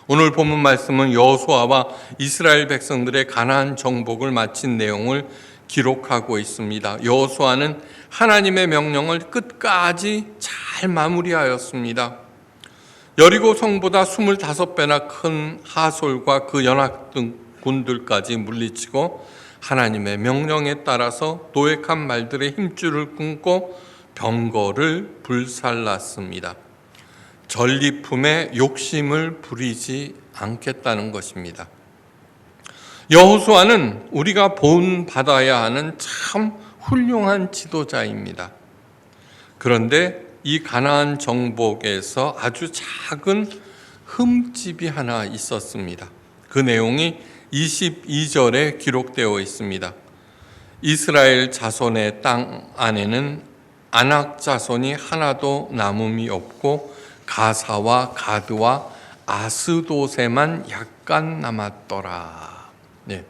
오늘 본문 말씀은 여호수아와 이스라엘 백성들의 가나안 정복을 마친 내용을 기록하고 있습니다. 여호수아는 하나님의 명령을 끝까지 잘 마무리하였습니다. 여리고 성보다 25배나 큰 하솔과 그 연합군들까지 물리치고 하나님의 명령에 따라서 도액한 말들의 힘줄을 끊고 병거를 불살랐습니다. 전리품에 욕심을 부리지 않겠다는 것입니다. 여호수아는 우리가 본받아야 하는 참 훌륭한 지도자입니다. 그런데 이 가나안 정복에서 아주 작은 흠집이 하나 있었습니다. 그 내용이 22절에 기록되어 있습니다. 이스라엘 자손의 땅 안에는 아낙 자손이 하나도 남음이 없고 가사와 가드와 아스도세만 약간 남았더라. 네.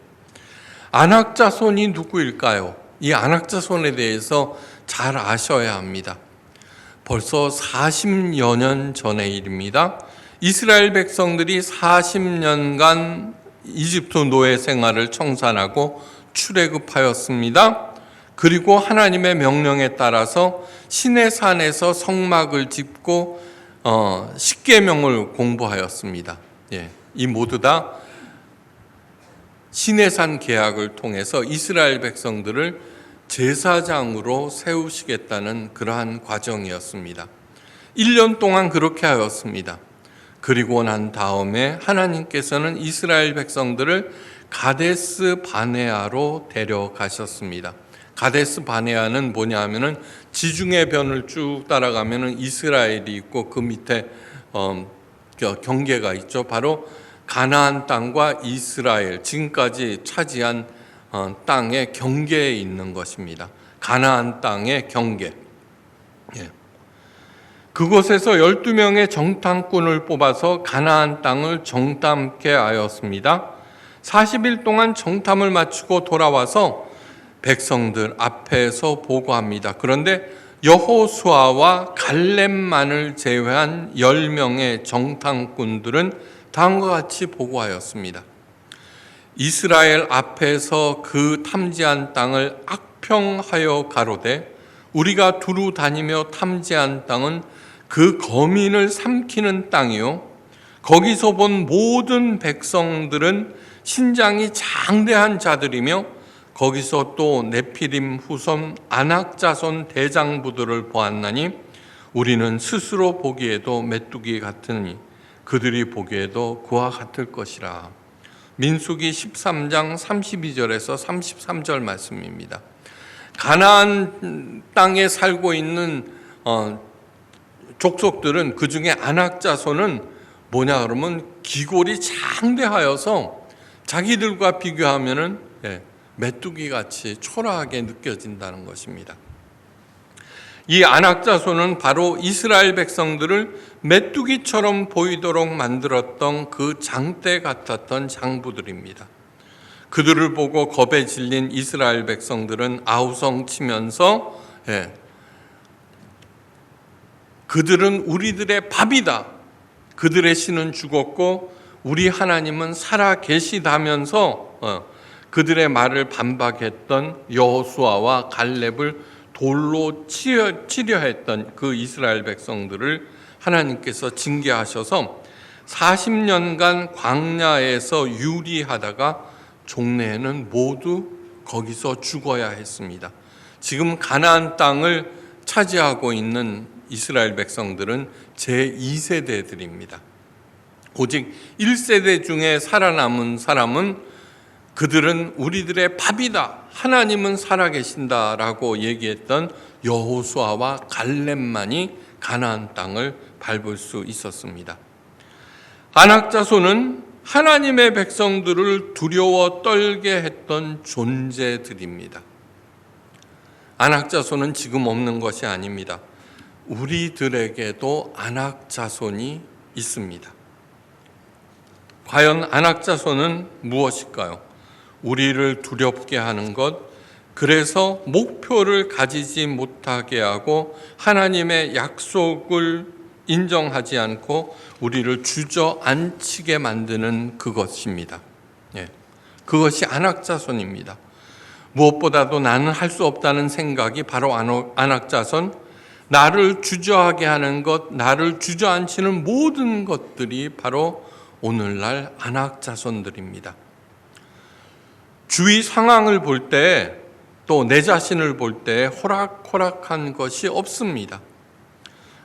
아낙 자손이 누구일까요? 이 아낙 자손에 대해서 잘 아셔야 합니다. 벌써 40여 년 전의 일입니다. 이스라엘 백성들이 40년간 이집트 노예 생활을 청산하고 출애굽하였습니다. 그리고 하나님의 명령에 따라서 시내산에서 성막을 짓고 십계명을 공부하였습니다. 예, 이 모두 다 시내산 계약을 통해서 이스라엘 백성들을 제사장으로 세우시겠다는 그러한 과정이었습니다. 1년 동안 그렇게 하였습니다. 그리고 난 다음에 하나님께서는 이스라엘 백성들을 가데스 바네아로 데려가셨습니다. 가데스 바네아는 뭐냐 하면은 지중해 변을 쭉 따라가면은 이스라엘이 있고 그 밑에 경계가 있죠. 바로 가나안 땅과 이스라엘 지금까지 차지한 땅의 경계에 있는 것입니다. 가나안 땅의 경계. 예. 그곳에서 12명의 정탐꾼을 뽑아서 가나안 땅을 정탐케 하였습니다. 40일 동안 정탐을 마치고 돌아와서 백성들 앞에서 보고합니다. 그런데 여호수아와 갈렙만을 제외한 10명의 정탐꾼들은 다음과 같이 보고하였습니다. 이스라엘 앞에서 그 탐지한 땅을 악평하여 가로되 우리가 두루 다니며 탐지한 땅은 그 거민을 삼키는 땅이요 거기서 본 모든 백성들은 신장이 장대한 자들이며 거기서 또 네피림 후손 아낙 자손 대장부들을 보았나니 우리는 스스로 보기에도 메뚜기 같으니 그들이 보기에도 그와 같을 것이라. 민수기 13장 32절에서 33절 말씀입니다. 가나안 땅에 살고 있는 족속들은 그 중에 아낙 자손은 뭐냐 그러면 기골이 장대하여서 자기들과 비교하면은 메뚜기 같이 초라하게 느껴진다는 것입니다. 이 아낙 자손은 바로 이스라엘 백성들을 메뚜기처럼 보이도록 만들었던 그 장대 같았던 장부들입니다. 그들을 보고 겁에 질린 이스라엘 백성들은 아우성치면서 그들은 우리들의 밥이다. 그들의 신은 죽었고 우리 하나님은 살아 계시다면서 그들의 말을 반박했던 여호수아와 갈렙을 돌로 치려 했던 그 이스라엘 백성들을 하나님께서 징계하셔서 40년간 광야에서 유리하다가 종래에는 모두 거기서 죽어야 했습니다. 지금 가나안 땅을 차지하고 있는 이스라엘 백성들은 제2세대들입니다. 오직 1세대 중에 살아남은 사람은 그들은 우리들의 밥이다. 하나님은 살아계신다라고 얘기했던 여호수아와 갈렙만이 가나안 땅을 밟을 수 있었습니다. 아낙 자손은 하나님의 백성들을 두려워 떨게 했던 존재들입니다. 아낙 자손은 지금 없는 것이 아닙니다. 우리들에게도 아낙 자손이 있습니다. 과연 아낙 자손은 무엇일까요? 우리를 두렵게 하는 것, 그래서 목표를 가지지 못하게 하고 하나님의 약속을 인정하지 않고 우리를 주저앉히게 만드는 그것입니다. 예, 그것이 안악자손입니다. 무엇보다도 나는 할 수 없다는 생각이 바로 안악자손, 나를 주저하게 하는 것, 나를 주저앉히는 모든 것들이 바로 오늘날 안악자손들입니다. 주위 상황을 볼 때, 또 내 자신을 볼 때 호락호락한 것이 없습니다.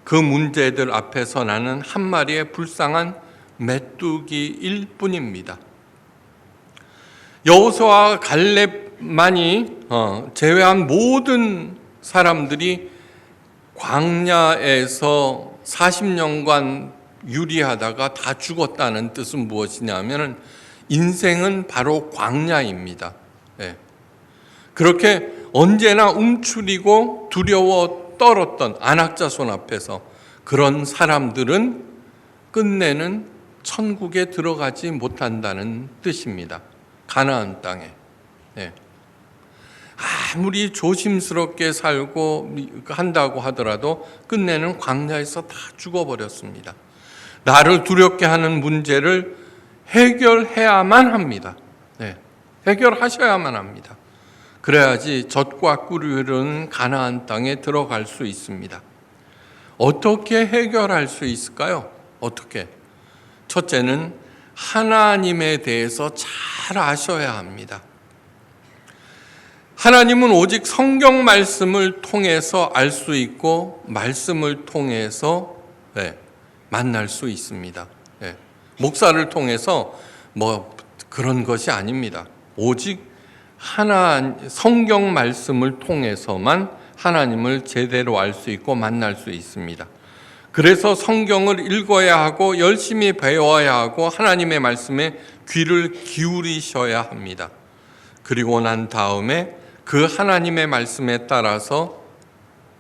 그 문제들 앞에서 나는 한 마리의 불쌍한 메뚜기일 뿐입니다. 여호수아와 갈렙만이 제외한 모든 사람들이 광야에서 40년간 유리하다가 다 죽었다는 뜻은 무엇이냐면 인생은 바로 광야입니다. 네. 그렇게 언제나 움츠리고 두려워 떨었던 안악자손 앞에서 그런 사람들은 끝내는 천국에 들어가지 못한다는 뜻입니다. 가나안 땅에. 네. 아무리 조심스럽게 살고 한다고 하더라도 끝내는 광야에서 다 죽어버렸습니다. 나를 두렵게 하는 문제를 해결해야만 합니다. 네. 해결하셔야만 합니다. 그래야지 젖과 꿀이 흐르는 가나안 땅에 들어갈 수 있습니다. 어떻게 해결할 수 있을까요? 어떻게? 첫째는 하나님에 대해서 잘 아셔야 합니다. 하나님은 오직 성경 말씀을 통해서 알 수 있고 말씀을 통해서 만날 수 있습니다. 목사를 통해서 그런 것이 아닙니다. 오직 성경 말씀을 통해서만 하나님을 제대로 알 수 있고 만날 수 있습니다. 그래서 성경을 읽어야 하고 열심히 배워야 하고 하나님의 말씀에 귀를 기울이셔야 합니다. 그리고 난 다음에 그 하나님의 말씀에 따라서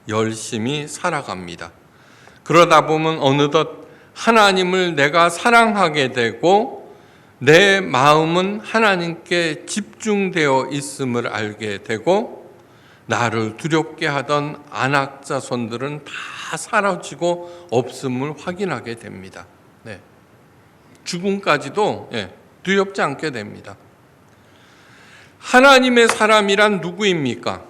열심히 살아갑니다. 그러다 보면 어느덧 하나님을 내가 사랑하게 되고 내 마음은 하나님께 집중되어 있음을 알게 되고 나를 두렵게 하던 안악자손들은 다 사라지고 없음을 확인하게 됩니다. 네. 죽음까지도 두렵지 않게 됩니다. 하나님의 사람이란 누구입니까?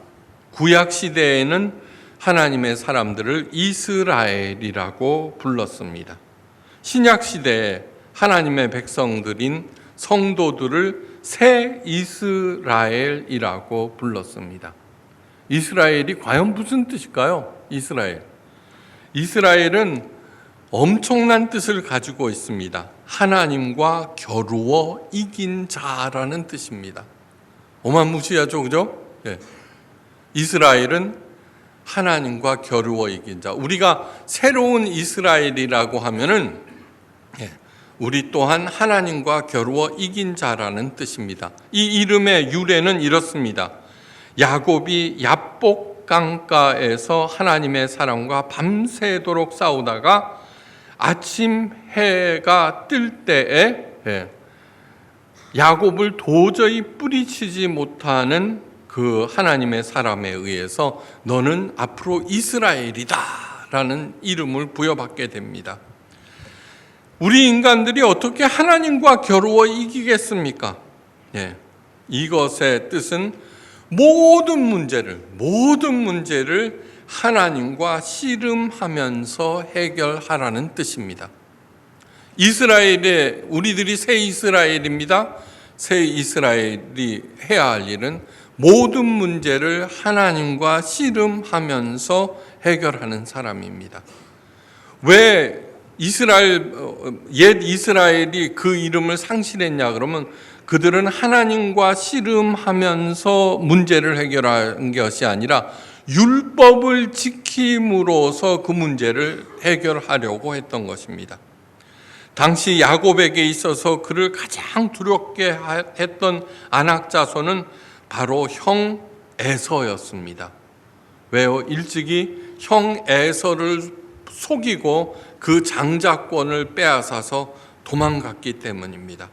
구약 시대에는 하나님의 사람들을 이스라엘이라고 불렀습니다. 신약 시대에 하나님의 백성들인 성도들을 새 이스라엘이라고 불렀습니다. 이스라엘이 과연 무슨 뜻일까요? 이스라엘은 엄청난 뜻을 가지고 있습니다. 하나님과 겨루어 이긴 자라는 뜻입니다. 어마무시하죠, 그죠? 네. 이스라엘은 하나님과 겨루어 이긴 자. 우리가 새로운 이스라엘이라고 하면은 우리 또한 하나님과 겨루어 이긴 자라는 뜻입니다. 이 이름의 유래는 이렇습니다. 야곱이 야복 강가에서 하나님의 사람과 밤새도록 싸우다가 아침 해가 뜰 때에 야곱을 도저히 뿌리치지 못하는 그 하나님의 사람에 의해서 너는 앞으로 이스라엘이다 라는 이름을 부여받게 됩니다. 우리 인간들이 어떻게 하나님과 겨루어 이기겠습니까? 이것의 뜻은 모든 문제를 하나님과 씨름하면서 해결하라는 뜻입니다. 우리들이 새 이스라엘입니다. 새 이스라엘이 해야 할 일은 모든 문제를 하나님과 씨름하면서 해결하는 사람입니다. 왜 옛 이스라엘이 그 이름을 상실했냐 그러면 그들은 하나님과 씨름하면서 문제를 해결한 것이 아니라 율법을 지킴으로써 그 문제를 해결하려고 했던 것입니다. 당시 야곱에게 있어서 그를 가장 두렵게 했던 안악자손은 바로 형 에서였습니다. 왜요? 일찍이 형 에서를 속이고 그 장자권을 빼앗아서 도망갔기 때문입니다.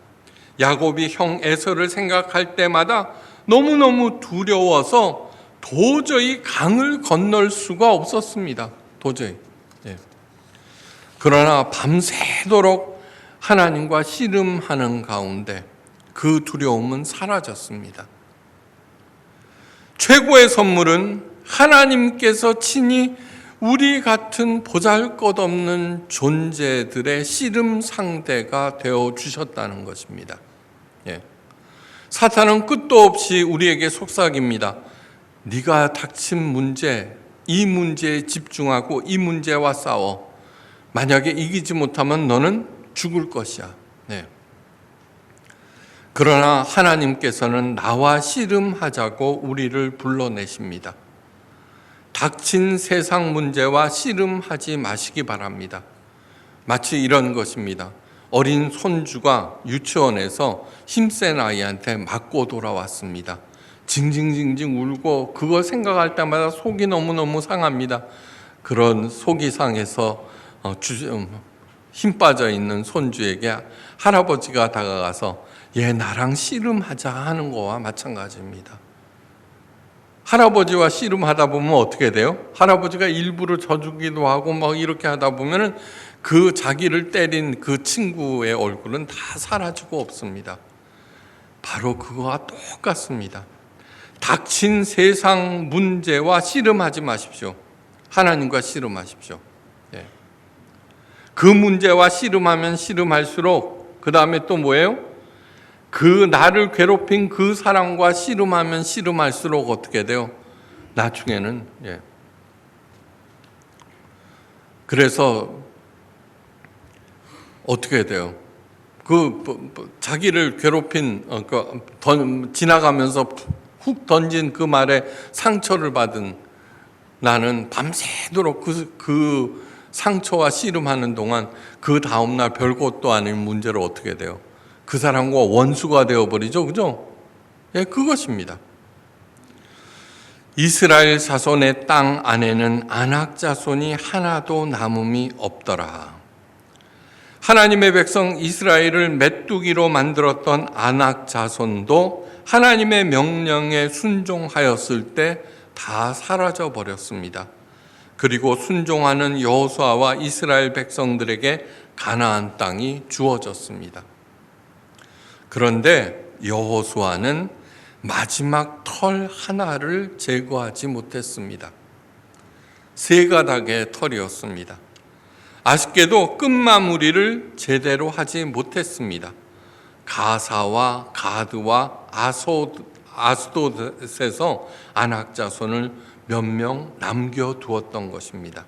야곱이 형 에서를 생각할 때마다 너무너무 두려워서 도저히 강을 건널 수가 없었습니다. 도저히. 그러나 밤새도록 하나님과 씨름하는 가운데 그 두려움은 사라졌습니다. 최고의 선물은 하나님께서 친히 우리 같은 보잘것없는 존재들의 씨름 상대가 되어 주셨다는 것입니다. 사탄은 끝도 없이 우리에게 속삭입니다. 네가 닥친 문제, 이 문제에 집중하고 이 문제와 싸워. 만약에 이기지 못하면 너는 죽을 것이야. 그러나 하나님께서는 나와 씨름하자고 우리를 불러내십니다. 닥친 세상 문제와 씨름하지 마시기 바랍니다. 마치 이런 것입니다. 어린 손주가 유치원에서 힘센 아이한테 맞고 돌아왔습니다. 징징징징 울고 그거 생각할 때마다 속이 너무너무 상합니다. 그런 속이 상해서 힘 빠져 있는 손주에게 할아버지가 다가가서 얘 나랑 씨름하자 하는 거와 마찬가지입니다. 할아버지와 씨름하다 보면 어떻게 돼요? 할아버지가 일부러 져주기도 하고 막 이렇게 하다 보면은 그 자기를 때린 그 친구의 얼굴은 다 사라지고 없습니다. 바로 그거와 똑같습니다. 닥친 세상 문제와 씨름하지 마십시오. 하나님과 씨름하십시오. 그 문제와 씨름하면 씨름할수록 그 다음에 또 뭐예요? 그 나를 괴롭힌 그 사람과 씨름하면 씨름할수록 어떻게 돼요? 나중에는 그래서 어떻게 돼요? 자기를 괴롭힌 지나가면서 훅 던진 그 말에 상처를 받은 나는 밤새도록 그 상처와 씨름하는 동안 그 다음날 별것도 아닌 문제로 어떻게 돼요? 그 사람과 원수가 되어버리죠. 그죠? 그것입니다. 이스라엘 자손의 땅 안에는 안악 자손이 하나도 남음이 없더라. 하나님의 백성 이스라엘을 메뚜기로 만들었던 안악 자손도 하나님의 명령에 순종하였을 때 다 사라져 버렸습니다. 그리고 순종하는 여호수아와 이스라엘 백성들에게 가나안 땅이 주어졌습니다. 그런데 여호수아는 마지막 털 하나를 제거하지 못했습니다. 세 가닥의 털이었습니다. 아쉽게도 끝마무리를 제대로 하지 못했습니다. 가사와 가드와 아스돗에서 안악 자손을 몇 명 남겨두었던 것입니다.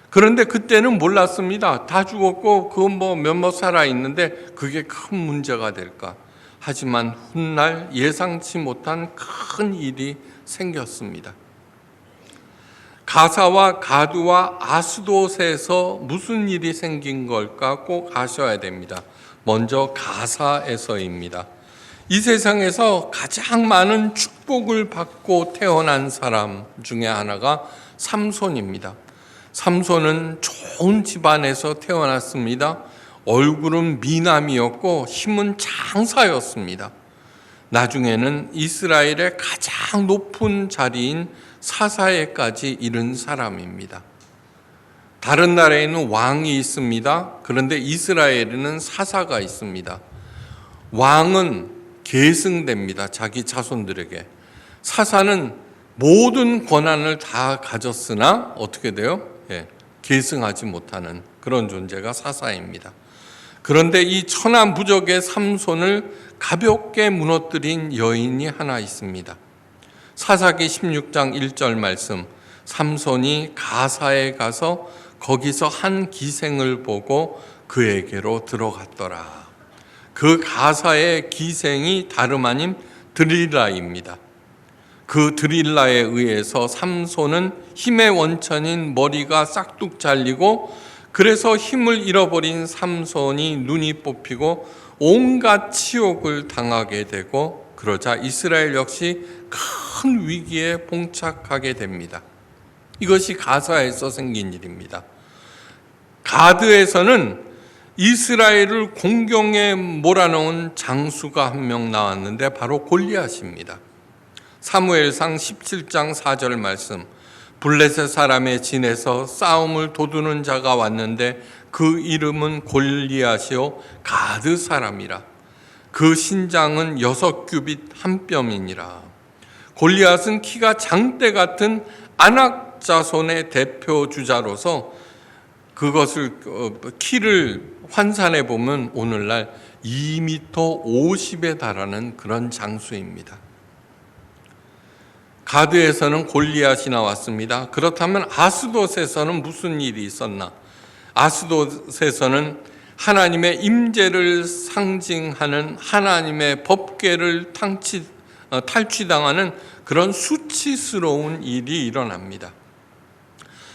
그런데 그때는 몰랐습니다. 다 죽었고 그건 몇몇 살아있는데 그게 큰 문제가 될까. 하지만 훗날 예상치 못한 큰 일이 생겼습니다. 가사와 가두와 아스돗에서 무슨 일이 생긴 걸까 꼭 아셔야 됩니다. 먼저 가사에서입니다. 이 세상에서 가장 많은 축복을 받고 태어난 사람 중에 하나가 삼손입니다. 삼손은 좋은 집안에서 태어났습니다. 얼굴은 미남이었고 힘은 장사였습니다. 나중에는 이스라엘의 가장 높은 자리인 사사에까지 이른 사람입니다. 다른 나라에는 왕이 있습니다. 그런데 이스라엘에는 사사가 있습니다. 왕은 계승됩니다. 자기 자손들에게. 사사는 모든 권한을 다 가졌으나 어떻게 돼요? 계승하지 못하는 그런 존재가 사사입니다. 그런데 이 천하무적의 삼손을 가볍게 무너뜨린 여인이 하나 있습니다. 사사기 16장 1절 말씀, 삼손이 가사에 가서 거기서 한 기생을 보고 그에게로 들어갔더라. 그 가사의 기생이 다름 아닌 드릴라입니다. 그 드릴라에 의해서 삼손은 힘의 원천인 머리가 싹둑 잘리고 그래서 힘을 잃어버린 삼손이 눈이 뽑히고 온갖 치욕을 당하게 되고 그러자 이스라엘 역시 큰 위기에 봉착하게 됩니다. 이것이 가사에서 생긴 일입니다. 가드에서는 이스라엘을 공경에 몰아넣은 장수가 한 명 나왔는데 바로 골리앗입니다. 사무엘상 17장 4절 말씀, 블레셋 사람의 진에서 싸움을 도두는 자가 왔는데 그 이름은 골리앗이요 가드 사람이라. 그 신장은 6규빗 한 뼘이니라. 골리앗은 키가 장대 같은 아낙 자손의 대표 주자로서 그것을 키를 환산해 보면 오늘날 2m 50에 달하는 그런 장수입니다. 가드에서는 골리앗이 나왔습니다. 그렇다면 아스돗에서는 무슨 일이 있었나? 아스돗에서는 하나님의 임재를 상징하는 하나님의 법궤를 탈취당하는 그런 수치스러운 일이 일어납니다.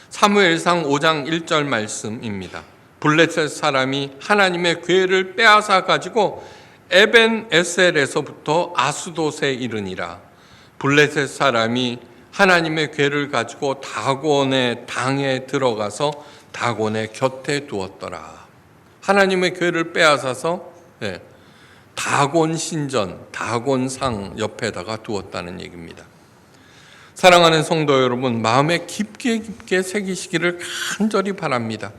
사무엘상 5장 1절 말씀입니다. 블레셋 사람이 하나님의 궤를 빼앗아 가지고 에벤 에셀에서부터 아스돗에 이르니라. 블레셋 사람이 하나님의 궤를 가지고 다곤의 당에 들어가서 다곤의 곁에 두었더라. 하나님의 궤를 빼앗아서 다곤 신전, 다곤상 옆에다가 두었다는 얘기입니다. 사랑하는 성도 여러분, 마음에 깊게 새기시기를 간절히 바랍니다.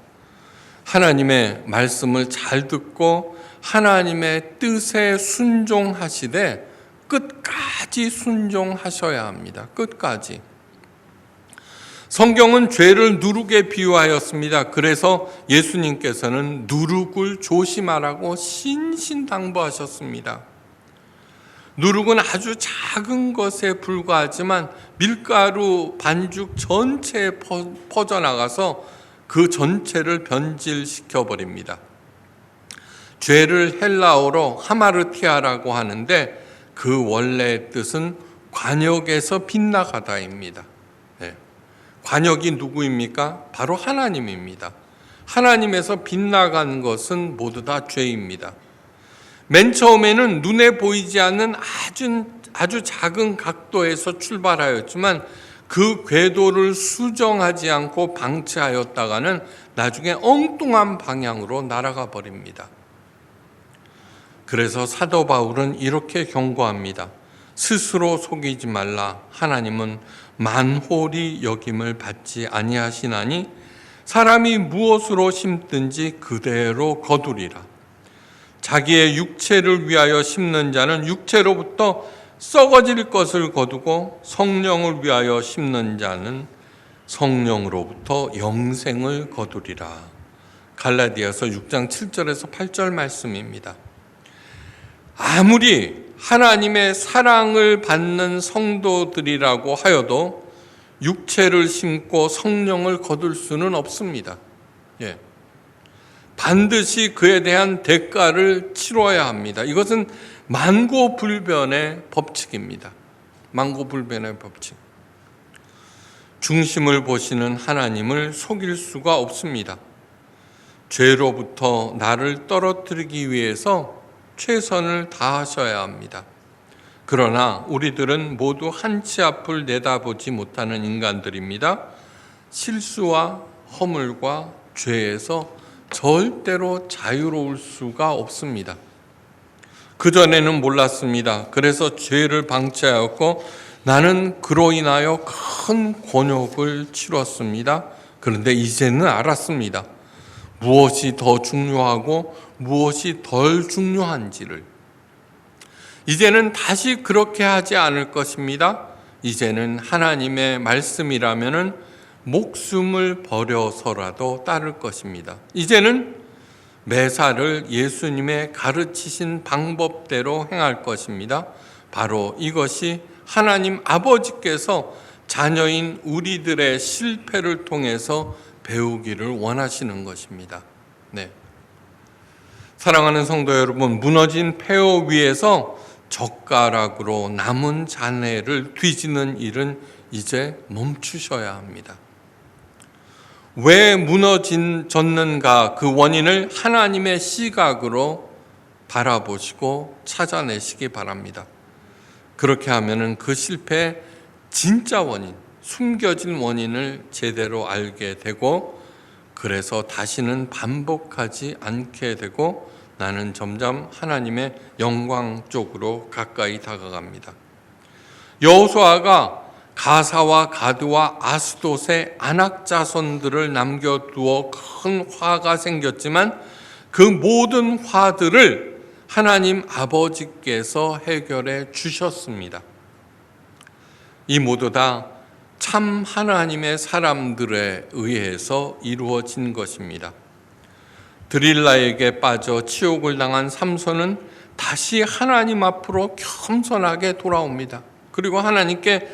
하나님의 말씀을 잘 듣고 하나님의 뜻에 순종하시되 끝까지 순종하셔야 합니다. 끝까지. 성경은 죄를 누룩에 비유하였습니다. 그래서 예수님께서는 누룩을 조심하라고 신신당부하셨습니다. 누룩은 아주 작은 것에 불과하지만 밀가루 반죽 전체에 퍼져나가서 그 전체를 변질시켜 버립니다. 죄를 헬라어로 하마르티아라고 하는데 그 원래 뜻은 관역에서 빗나가다입니다. 관역이 누구입니까? 바로 하나님입니다. 하나님에서 빗나간 것은 모두 다 죄입니다. 맨 처음에는 눈에 보이지 않는 아주 작은 각도에서 출발하였지만 그 궤도를 수정하지 않고 방치하였다가는 나중에 엉뚱한 방향으로 날아가 버립니다. 그래서 사도 바울은 이렇게 경고합니다. 스스로 속이지 말라. 하나님은 만홀히 여김을 받지 아니하시나니 사람이 무엇으로 심든지 그대로 거두리라. 자기의 육체를 위하여 심는 자는 육체로부터 썩어질 것을 거두고 성령을 위하여 심는 자는 성령으로부터 영생을 거두리라. 갈라디아서 6장 7절에서 8절 말씀입니다. 아무리 하나님의 사랑을 받는 성도들이라고 하여도 육체를 심고 성령을 거둘 수는 없습니다. 반드시 그에 대한 대가를 치러야 합니다. 이것은 만고불변의 법칙입니다. 만고불변의 법칙. 중심을 보시는 하나님을 속일 수가 없습니다. 죄로부터 나를 떨어뜨리기 위해서 최선을 다하셔야 합니다. 그러나 우리들은 모두 한치 앞을 내다보지 못하는 인간들입니다. 실수와 허물과 죄에서 절대로 자유로울 수가 없습니다. 그전에는 몰랐습니다. 그래서 죄를 방치하였고 나는 그로 인하여 큰 곤욕을 치렀습니다. 그런데 이제는 알았습니다. 무엇이 더 중요하고 무엇이 덜 중요한지를. 이제는 다시 그렇게 하지 않을 것입니다. 이제는 하나님의 말씀이라면은 목숨을 버려서라도 따를 것입니다. 이제는 매사를 예수님의 가르치신 방법대로 행할 것입니다. 바로 이것이 하나님 아버지께서 자녀인 우리들의 실패를 통해서 배우기를 원하시는 것입니다. 사랑하는 성도 여러분, 무너진 폐허 위에서 젓가락으로 남은 잔해를 뒤지는 일은 이제 멈추셔야 합니다. 왜 무너졌는가 그 원인을 하나님의 시각으로 바라보시고 찾아내시기 바랍니다. 그렇게 하면은 그 실패의 진짜 원인, 숨겨진 원인을 제대로 알게 되고 그래서 다시는 반복하지 않게 되고 나는 점점 하나님의 영광 쪽으로 가까이 다가갑니다. 여호수아가 가사와 가드와 아스돗의 안악 자손들을 남겨두어 큰 화가 생겼지만 그 모든 화들을 하나님 아버지께서 해결해 주셨습니다. 이 모두 다 참 하나님의 사람들에 의해서 이루어진 것입니다. 드릴라에게 빠져 치욕을 당한 삼손은 다시 하나님 앞으로 겸손하게 돌아옵니다. 그리고 하나님께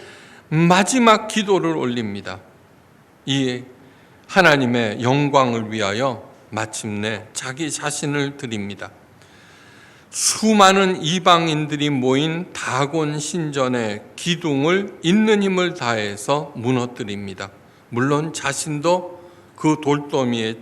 마지막 기도를 올립니다. 이 하나님의 영광을 위하여 마침내 자기 자신을 드립니다. 수많은 이방인들이 모인 다곤 신전의 기둥을 있는 힘을 다해서 무너뜨립니다. 물론 자신도 그 돌더미에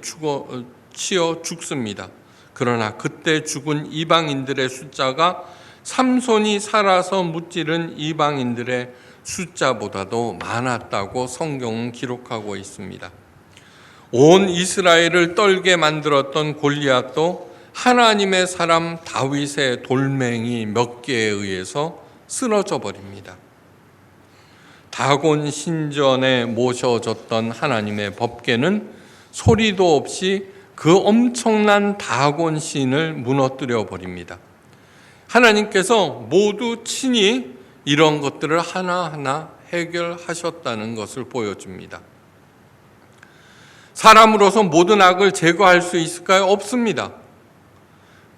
치여 죽습니다. 그러나 그때 죽은 이방인들의 숫자가 삼손이 살아서 무찌른 이방인들의 숫자보다도 많았다고 성경은 기록하고 있습니다. 온 이스라엘을 떨게 만들었던 골리앗도 하나님의 사람 다윗의 돌멩이 몇 개에 의해서 쓰러져 버립니다. 다곤 신전에 모셔졌던 하나님의 법궤는 소리도 없이 그 엄청난 다곤 신을 무너뜨려 버립니다. 하나님께서 모두 친히 이런 것들을 하나하나 해결하셨다는 것을 보여줍니다. 사람으로서 모든 악을 제거할 수 있을까요? 없습니다.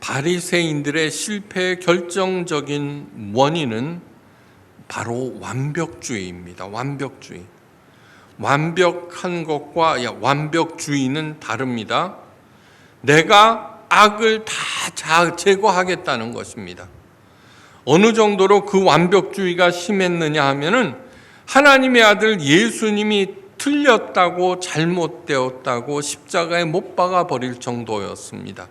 바리새인들의 실패의 결정적인 원인은 바로 완벽주의입니다. 완벽주의. 완벽한 것과 완벽주의는 다릅니다. 내가 악을 다 제거하겠다는 것입니다. 어느 정도로 그 완벽주의가 심했느냐 하면은 하나님의 아들 예수님이 틀렸다고 잘못되었다고 십자가에 못 박아 버릴 정도였습니다.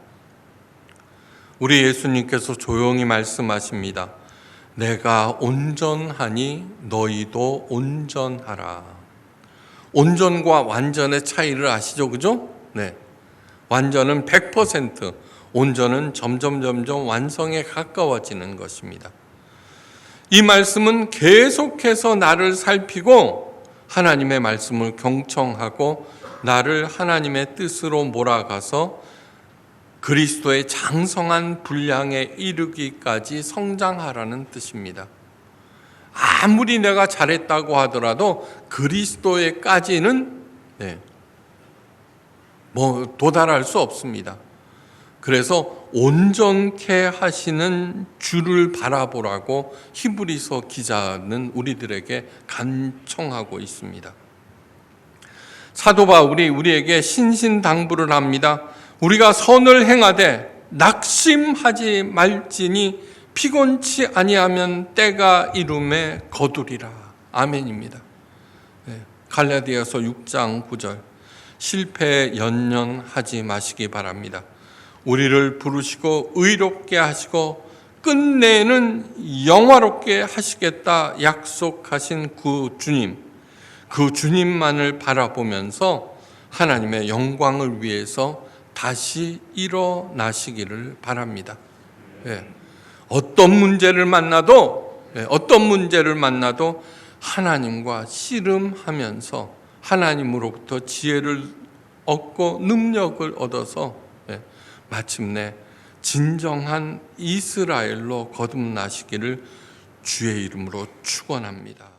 우리 예수님께서 조용히 말씀하십니다. 내가 온전하니 너희도 온전하라. 온전과 완전의 차이를 아시죠? 그죠? 네. 완전은 100%, 온전은 점점 완성에 가까워지는 것입니다. 이 말씀은 계속해서 나를 살피고 하나님의 말씀을 경청하고 나를 하나님의 뜻으로 몰아가서 그리스도의 장성한 분량에 이르기까지 성장하라는 뜻입니다. 아무리 내가 잘했다고 하더라도 그리스도에까지는 도달할 수 없습니다. 그래서 온전케 하시는 주를 바라보라고 히브리서 기자는 우리들에게 간청하고 있습니다. 사도 바울이 우리에게 신신당부를 합니다. 우리가 선을 행하되 낙심하지 말지니 피곤치 아니하면 때가 이름에 거두리라. 아멘입니다. 갈라디아서 6장 9절. 실패에 연연하지 마시기 바랍니다. 우리를 부르시고 의롭게 하시고 끝내는 영화롭게 하시겠다 약속하신 그 주님만을 바라보면서 하나님의 영광을 위해서 다시 일어나시기를 바랍니다. 어떤 문제를 만나도 하나님과 씨름하면서 하나님으로부터 지혜를 얻고 능력을 얻어서 마침내 진정한 이스라엘로 거듭나시기를 주의 이름으로 축원합니다.